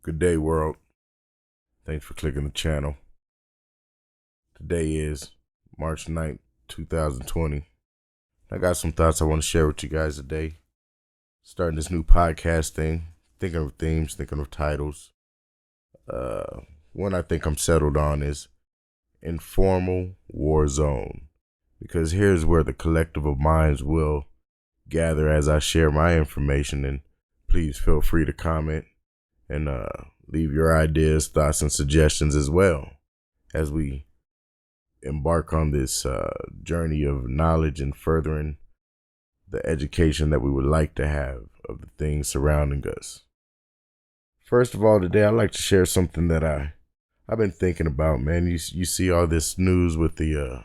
Good day, world. Thanks for clicking the channel. Today is March 9th, 2020. I got some thoughts I want to share with you guys today. Starting this new podcast thing, thinking of themes, thinking of titles. One I think I'm settled on is Informal War Zone, because here's where the collective of minds will gather as I share my information, and please feel free to comment and leave your ideas, thoughts, and suggestions as well as we embark on this journey of knowledge and furthering the education that we would like to have of the things surrounding us. First of all, today I'd like to share something that I've been thinking about, man. You see all this news with the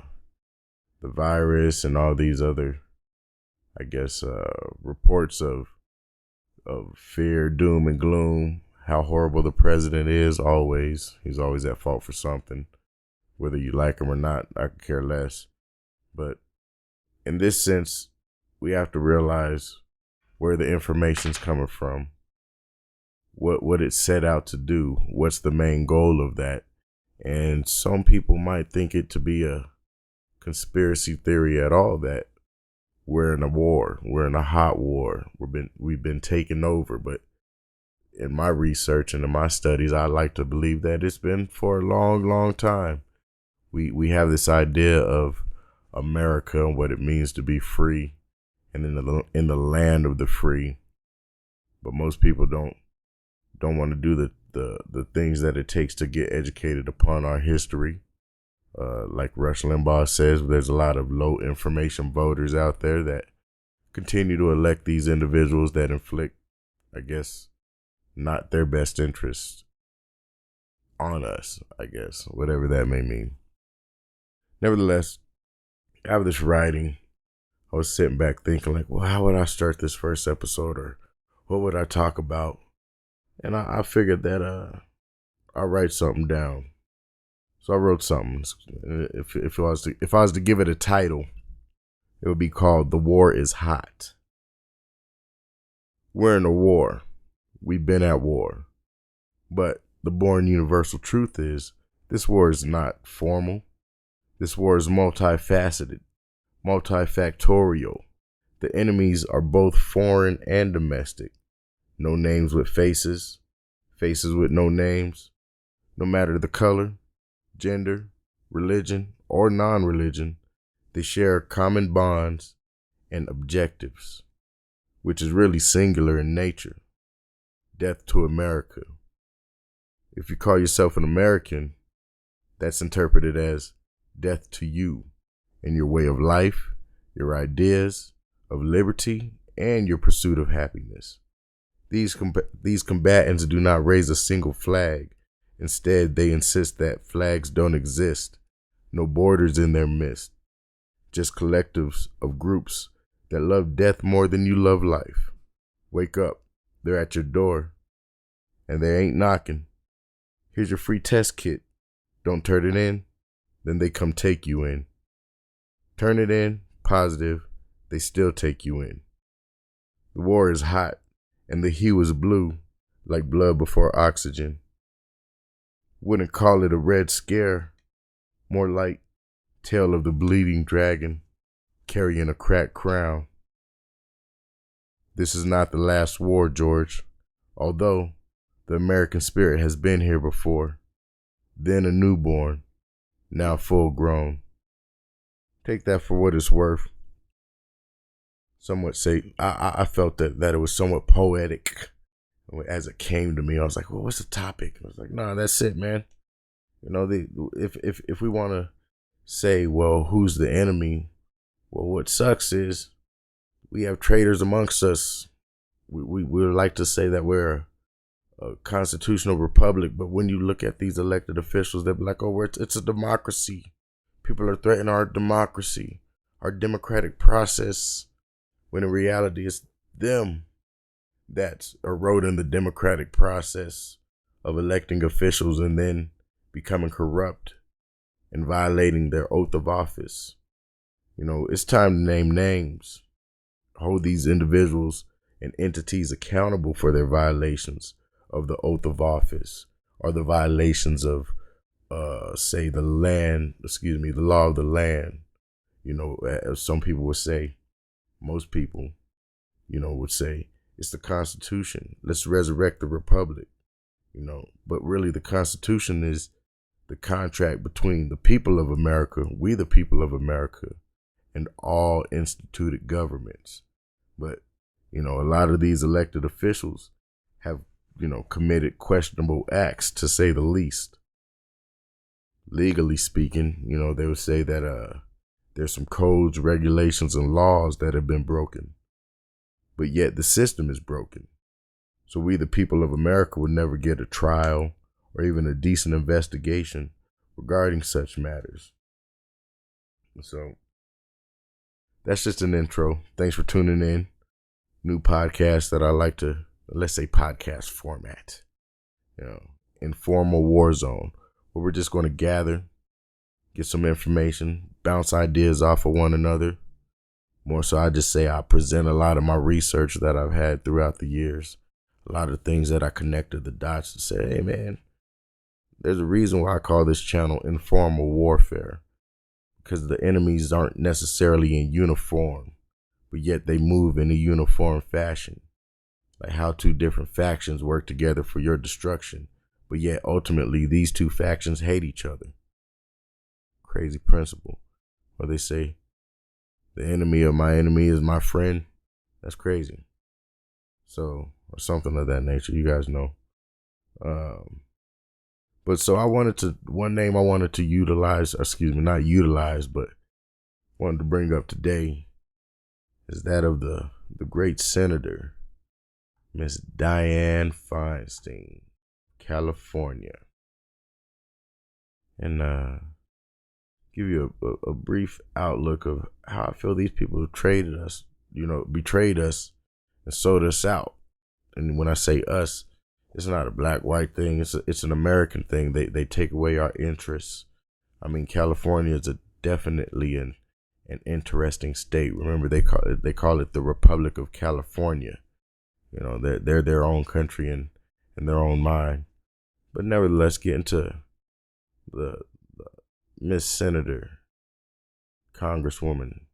virus and all these other, I guess, reports of fear, doom, and gloom. How horrible the president is always. He's always at fault for something. Whether you like him or not, I could care less. But in this sense, we have to realize where the information's coming from, what it's set out to do, what's the main goal of that. And some people might think it to be a conspiracy theory at all, that we're in a war, we're in a hot war, we've been taken over. But in my research and in my studies, I like to believe that it's been for a long, long time. We have this idea of America and what it means to be free and in the land of the free. But most people don't want to do the things that it takes to get educated upon our history. Like Rush Limbaugh says, there's a lot of low information voters out there that continue to elect these individuals that inflict, I guess, not their best interests on us, I guess, whatever that may mean. Nevertheless, after this writing, I was sitting back thinking, like, well, how would I start this first episode, or what would I talk about? And I figured that I'll write something down. So I wrote something. If I was to give it a title, it would be called "The War is Hot." We're in a war. We've been at war. But the boring universal truth is, this war is not formal. This war is multifaceted, multifactorial. The enemies are both foreign and domestic. No names with faces, faces with no names. No matter the color, gender, religion, or non-religion, they share common bonds and objectives, which is really singular in nature. Death to America. If you call yourself an American, that's interpreted as death to you and your way of life, your ideas of liberty, and your pursuit of happiness. These combatants do not raise a single flag. Instead, they insist that flags don't exist, no borders in their midst, just collectives of groups that love death more than you love life. Wake up, they're at your door, and they ain't knocking. Here's your free test kit. Don't turn it in, then they come take you in. Turn it in, positive, they still take you in. The war is hot, and the hue is blue, like blood before oxygen. Wouldn't call it a red scare, more like tale of the bleeding dragon carrying a cracked crown. This is not the last war, George, although the American spirit has been here before, then a newborn, now full grown. Take that for what it's worth. Somewhat say, I felt that it was somewhat poetic as it came to me. I was like, well, what's the topic? I was like, nah, that's it, man. You know, if we want to say, well, who's the enemy? Well, what sucks is we have traitors amongst us. We would like to say that we're a constitutional republic, but when you look at these elected officials, they're like, oh, it's a democracy. People are threatening our democracy, our democratic process, when in reality it's them that's eroding the democratic process of electing officials and then becoming corrupt and violating their oath of office. You know, it's time to name names, hold these individuals and entities accountable for their violations of the oath of office, or the violations of, say, the law of the land. As some people would say, most people, would say it's the Constitution. Let's resurrect the Republic, But really, the Constitution is the contract between the people of America, we the people of America, and all instituted governments. But, a lot of these elected officials have, committed questionable acts, to say the least. Legally speaking, they would say that there's some codes, regulations, and laws that have been broken. But yet the system is broken. So we, the people of America, would never get a trial or even a decent investigation regarding such matters. So that's just an intro. Thanks for tuning in. New podcast that I like to, let's say, podcast format. Informal war zone, where we're just going to gather, get some information, bounce ideas off of one another. More so, I just say I present a lot of my research that I've had throughout the years. A lot of things that I connected the dots to say, hey man, there's a reason why I call this channel Informal Warfare. Because the enemies aren't necessarily in uniform, but yet they move in a uniform fashion. Like how two different factions work together for your destruction, but yet ultimately these two factions hate each other. Crazy principle. Or they say, the enemy of my enemy is my friend. That's crazy. So, or something of that nature, you guys know. But so one name I wanted to utilize, not utilize, but wanted to bring up today is that of the great senator, Miss Dianne Feinstein, California. And give you a brief outlook of how I feel these people have traded us, betrayed us and sold us out. And when I say us, it's not a black-white thing. It's an American thing. They take away our interests. I mean, California is definitely an interesting state. Remember, they call it the Republic of California. They're their own country in their own mind. But nevertheless, get into the Miss Senator, Congresswoman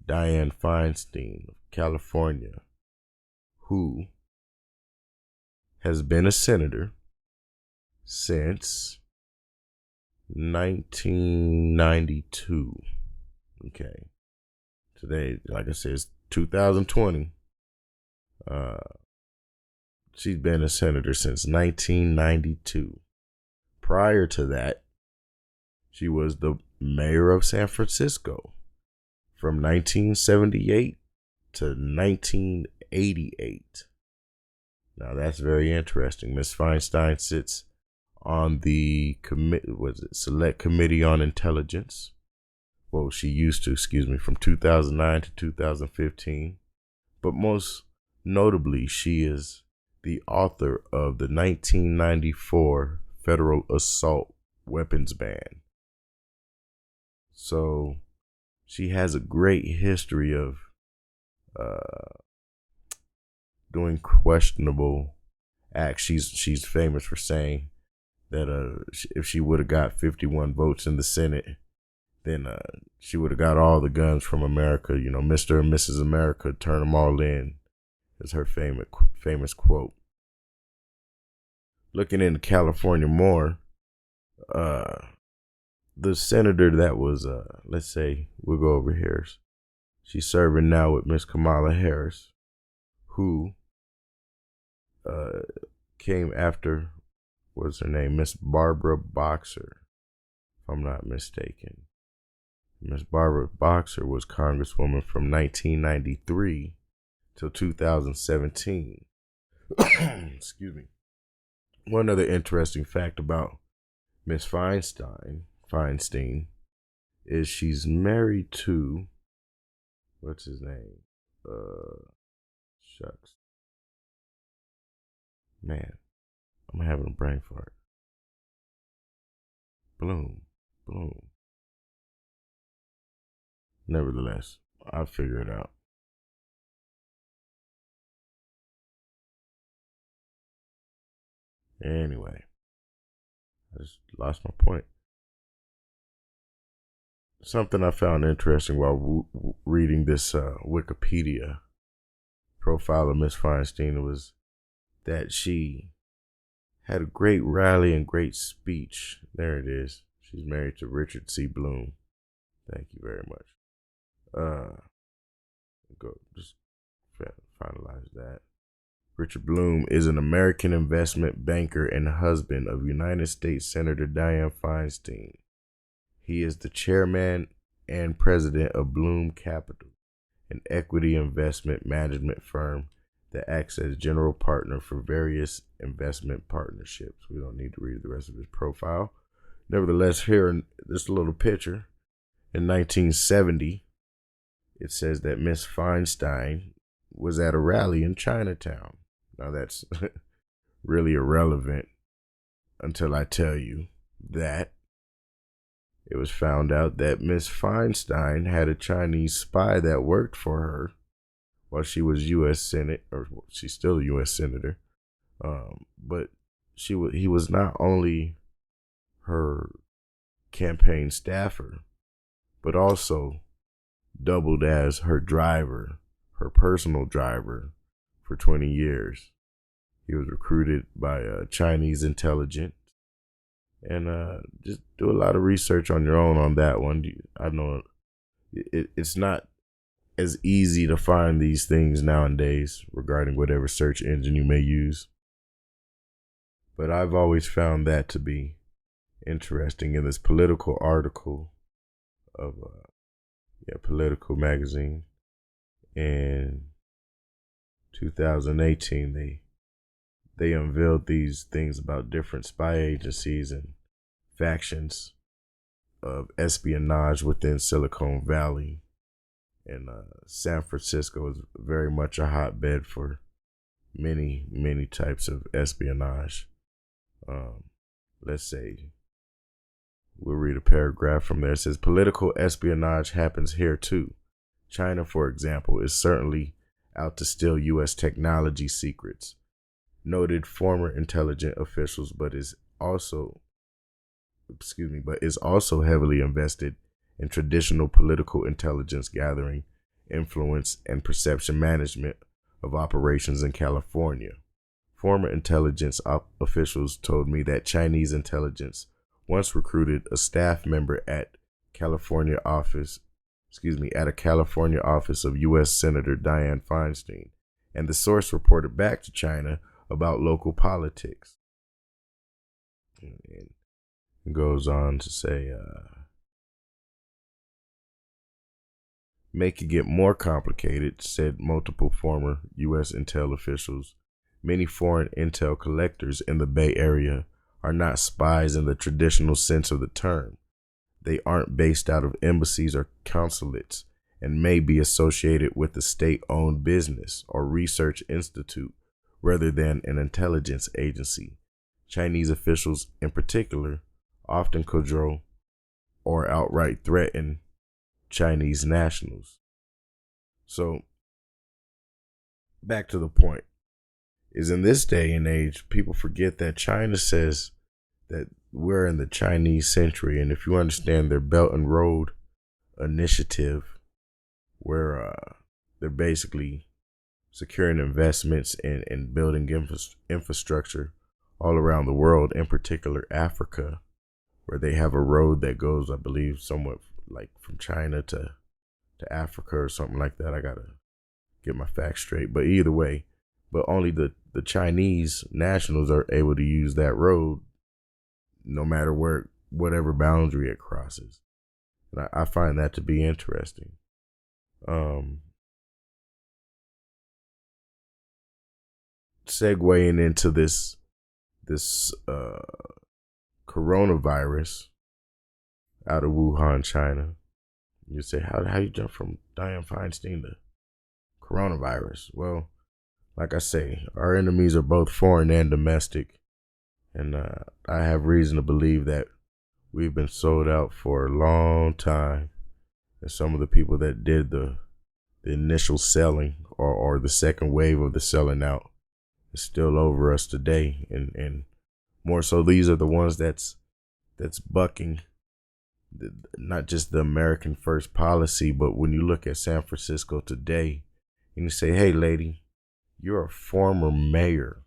Dianne Feinstein of California, who has been a senator since 1992. Okay. Today, like I said, it's 2020. She's been a senator since 1992. Prior to that, she was the mayor of San Francisco from 1978 to 1988. Now that's very interesting. Ms. Feinstein sits on the Select Committee on Intelligence. Well, she used to, from 2009 to 2015. But most notably, she is the author of the 1994 federal assault weapons ban. So she has a great history of doing questionable acts. She's famous for saying that if she would have got 51 votes in the Senate, then she would have got all the guns from America. Mr. and Mrs. America, turn them all in, is her famous quote. Looking into California more, the senator that was, let's say, we'll go over here. She's serving now with Miss Kamala Harris, who came after, what's her name? Miss Barbara Boxer, if I'm not mistaken. Miss Barbara Boxer was Congresswoman from 1993 till 2017. Excuse me. One other interesting fact about Miss Feinstein is she's married to, what's his name? Shucks. Man, I'm having a brain fart. Bloom. Nevertheless, I'll figure it out. Anyway, I just lost my point. Something I found interesting while reading this Wikipedia profile of Miss Feinstein was that she had a great rally and great speech. There it is. She's married to Richard C. Bloom. Thank you very much. Go just finalize that. Richard Bloom is an American investment banker and husband of United States Senator Dianne Feinstein. He is the chairman and president of Bloom Capital, an equity investment management firm that acts as general partner for various investment partnerships. We don't need to read the rest of his profile. Nevertheless, here in this little picture, in 1970, it says that Miss Feinstein was at a rally in Chinatown. Now that's really irrelevant until I tell you that it was found out that Miss Feinstein had a Chinese spy that worked for her while she was U.S. Senate, or she's still a U.S. Senator. But he was not only her campaign staffer, but also doubled as her driver, her personal driver, for 20 years. He was recruited by Chinese intelligence. And just do a lot of research on your own on that one. I know it's not as easy to find these things nowadays regarding whatever search engine you may use. But I've always found that to be interesting in this political article of Political magazine in 2018. They unveiled these things about different spy agencies and factions of espionage within Silicon Valley. And San Francisco is very much a hotbed for many, many types of espionage. Let's say, we'll read a paragraph from there. It says, political espionage happens here too. China, for example, is certainly out to steal U.S. technology secrets. Noted former intelligent officials, but is also heavily invested in traditional political intelligence gathering, influence, and perception management of operations in California. Former intelligence officials told me that Chinese intelligence once recruited a staff member at a California office of U.S. Senator Dianne Feinstein, and the source reported back to China about local politics. And it goes on to say, make it get more complicated, said multiple former U.S. intel officials. Many foreign intel collectors in the Bay Area are not spies in the traditional sense of the term. They aren't based out of embassies or consulates and may be associated with a state-owned business or research institute rather than an intelligence agency. Chinese officials, in particular, often cajole or outright threaten Chinese nationals. So, back to the point, is in this day and age, people forget that China says that we're in the Chinese century, and if you understand their Belt and Road initiative, where they're basically securing investments and building infrastructure all around the world, in particular Africa, where they have a road that goes, I believe, somewhat like from China to Africa or something like that. I gotta get my facts straight, but either way, but only the Chinese nationals are able to use that road, no matter whatever boundary it crosses. And I find that to be interesting. Segueing into this coronavirus out of Wuhan, China. You say, how you jump from Dianne Feinstein to coronavirus? Well, like I say, our enemies are both foreign and domestic, and I have reason to believe that we've been sold out for a long time, and some of the people that did the initial selling or the second wave of the selling out is still over us today, and More so, these are the ones that's bucking not just the American first policy, but when you look at San Francisco today and you say, hey, lady, you're a former mayor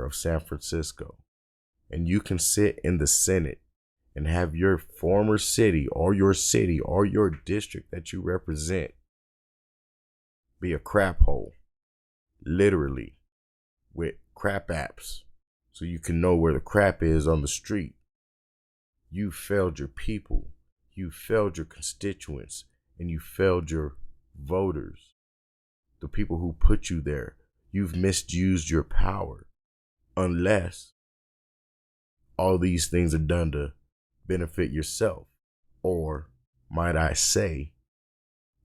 of San Francisco, and you can sit in the Senate and have your former city or your district that you represent be a crap hole, literally, with crap apps, so you can know where the crap is on the street. You failed your people, you failed your constituents, and you failed your voters, the people who put you there. You've misused your power, unless all these things are done to benefit yourself, or, might I say,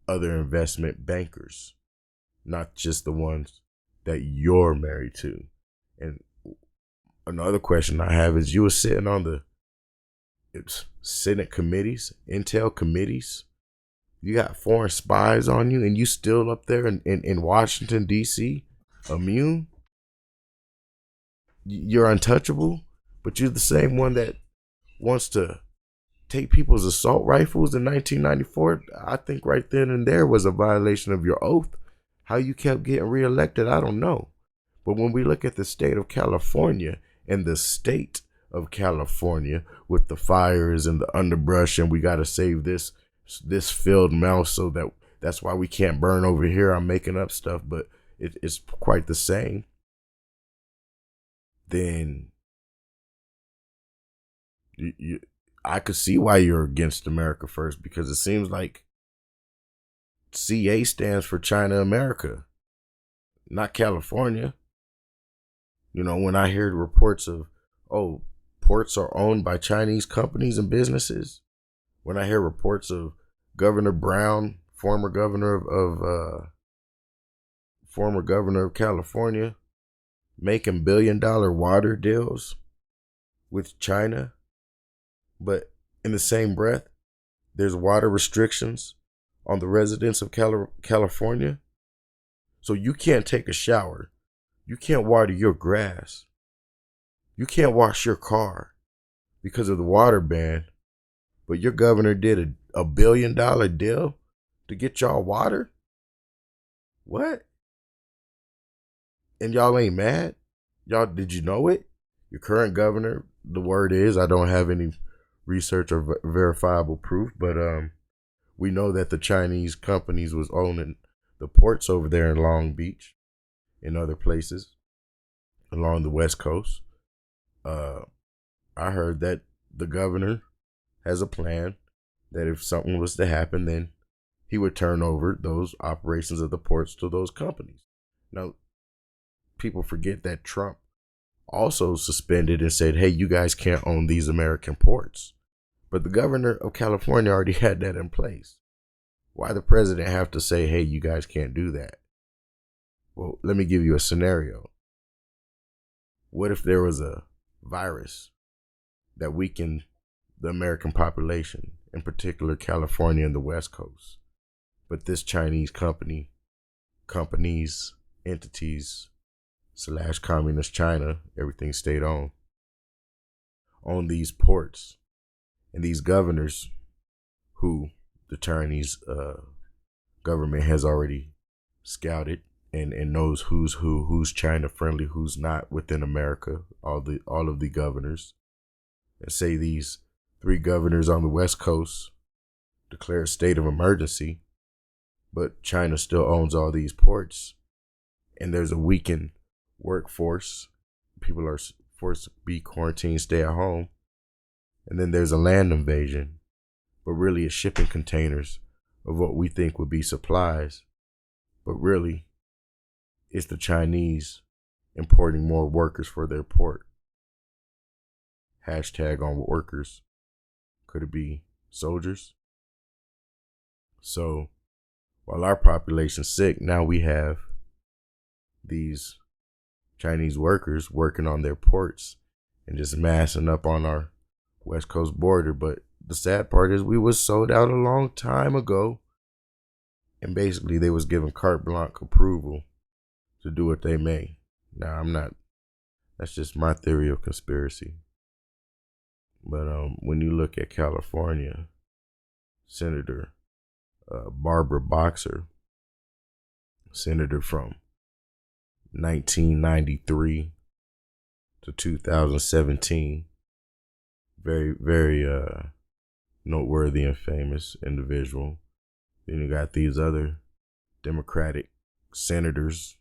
other investment bankers, not just the ones that you're married to. And another question I have is, you were sitting on the Senate committees, Intel committees. You got foreign spies on you, and you still up there in Washington, D.C., immune? You're untouchable, but you're the same one that wants to take people's assault rifles in 1994. I think right then and there was a violation of your oath. How you kept getting reelected, I don't know. But when we look at the state of California and the state of California with the fires and the underbrush, and we got to save this field mouse, so that's why we can't burn over here. I'm making up stuff, but it's quite the same. Then I could see why you're against America First, because it seems like CA stands for China America, not California. When I hear reports of, ports are owned by Chinese companies and businesses, when I hear reports of Governor Brown, former governor of California, making billion-dollar water deals with China, but in the same breath, there's water restrictions on the residents of California. So you can't take a shower. You can't water your grass. You can't wash your car because of the water ban. But your governor did a $1 billion deal to get y'all water? What? And y'all ain't mad? Y'all, did you know it? Your current governor, the word is, I don't have any research or verifiable proof, but we know that the Chinese companies was owning the ports over there in Long Beach and other places along the West Coast. I heard that the governor has a plan that if something was to happen, then he would turn over those operations of the ports to those companies. Now, people forget that Trump also suspended and said, hey, you guys can't own these American ports. But the governor of California already had that in place. Why the president have to say, hey, you guys can't do that? Well, let me give you a scenario. What if there was a virus that weakened the American population, in particular California and the West Coast, but this Chinese companies, entities, / communist China, everything stayed on these ports, and these governors who the Chinese government has already scouted and knows who's China friendly, who's not within America, all of the governors. And say these 3 governors on the West Coast declare a state of emergency, but China still owns all these ports, and there's a weakened workforce. People are forced to be quarantined, stay at home, and then there's a land invasion, but really it's shipping containers of what we think would be supplies, but really it's the Chinese importing more workers for their port. Hashtag on workers. Could it be soldiers? So while our population's sick, now we have these Chinese workers working on their ports and just massing up on our West Coast border. But the sad part is we was sold out a long time ago, and basically they was given carte blanche approval to do what they may. Now, I'm not That's just my theory of conspiracy. But when you look at California, Senator Barbara Boxer, senator from 1993 to 2017, very, very noteworthy and famous individual. Then you got these other Democratic senators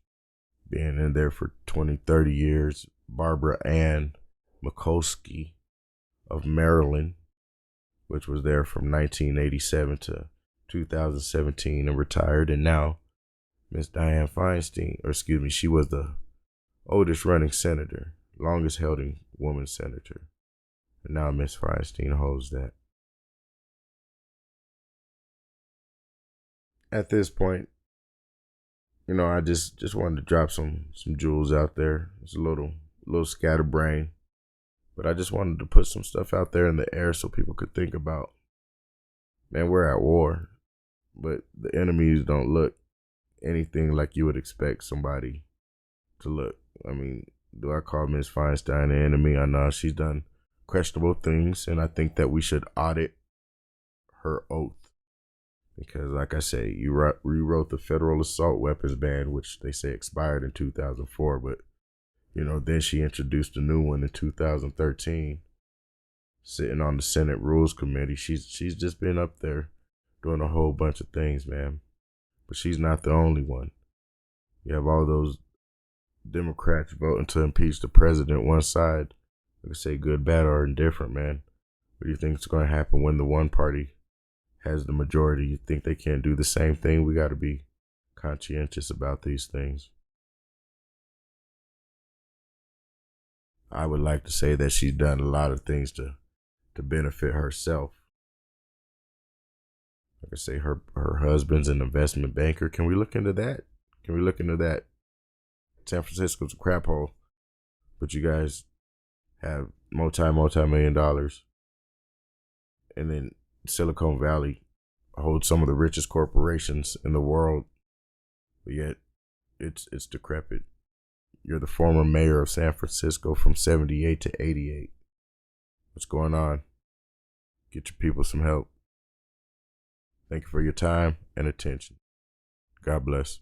being in there for 20, 30 years. Barbara Ann Mikulski of Maryland, which was there from 1987 to 2017 and retired. And now Miss Dianne Feinstein, she was the oldest running senator, longest holding woman senator. And now Miss Feinstein holds that. At this point, I just wanted to drop some jewels out there. It's a little scatterbrain, but I just wanted to put some stuff out there in the air so people could think about, man, we're at war, but the enemies don't look anything like you would expect somebody to look. I mean, do I call Miss Feinstein an enemy? I know she's done questionable things, and I think that we should audit her oath. Because, like I say, you rewrote the federal assault weapons ban, which they say expired in 2004. But, then she introduced a new one in 2013, sitting on the Senate Rules Committee. She's just been up there doing a whole bunch of things, man. But she's not the only one. You have all those Democrats voting to impeach the president one side. Like I say, good, bad, or indifferent, man. What do you think is going to happen when the one party has the majority? You think they can't do the same thing? We got to be conscientious about these things. I would like to say that she's done a lot of things to benefit herself. Like I say, her husband's an investment banker. Can we look into that? San Francisco's a crap hole, but you guys have multi-million dollars. And then Silicon Valley holds some of the richest corporations in the world, but yet it's decrepit. You're the former mayor of San Francisco from 78 to 88. What's going on? Get your people some help. Thank you for your time and attention. God bless.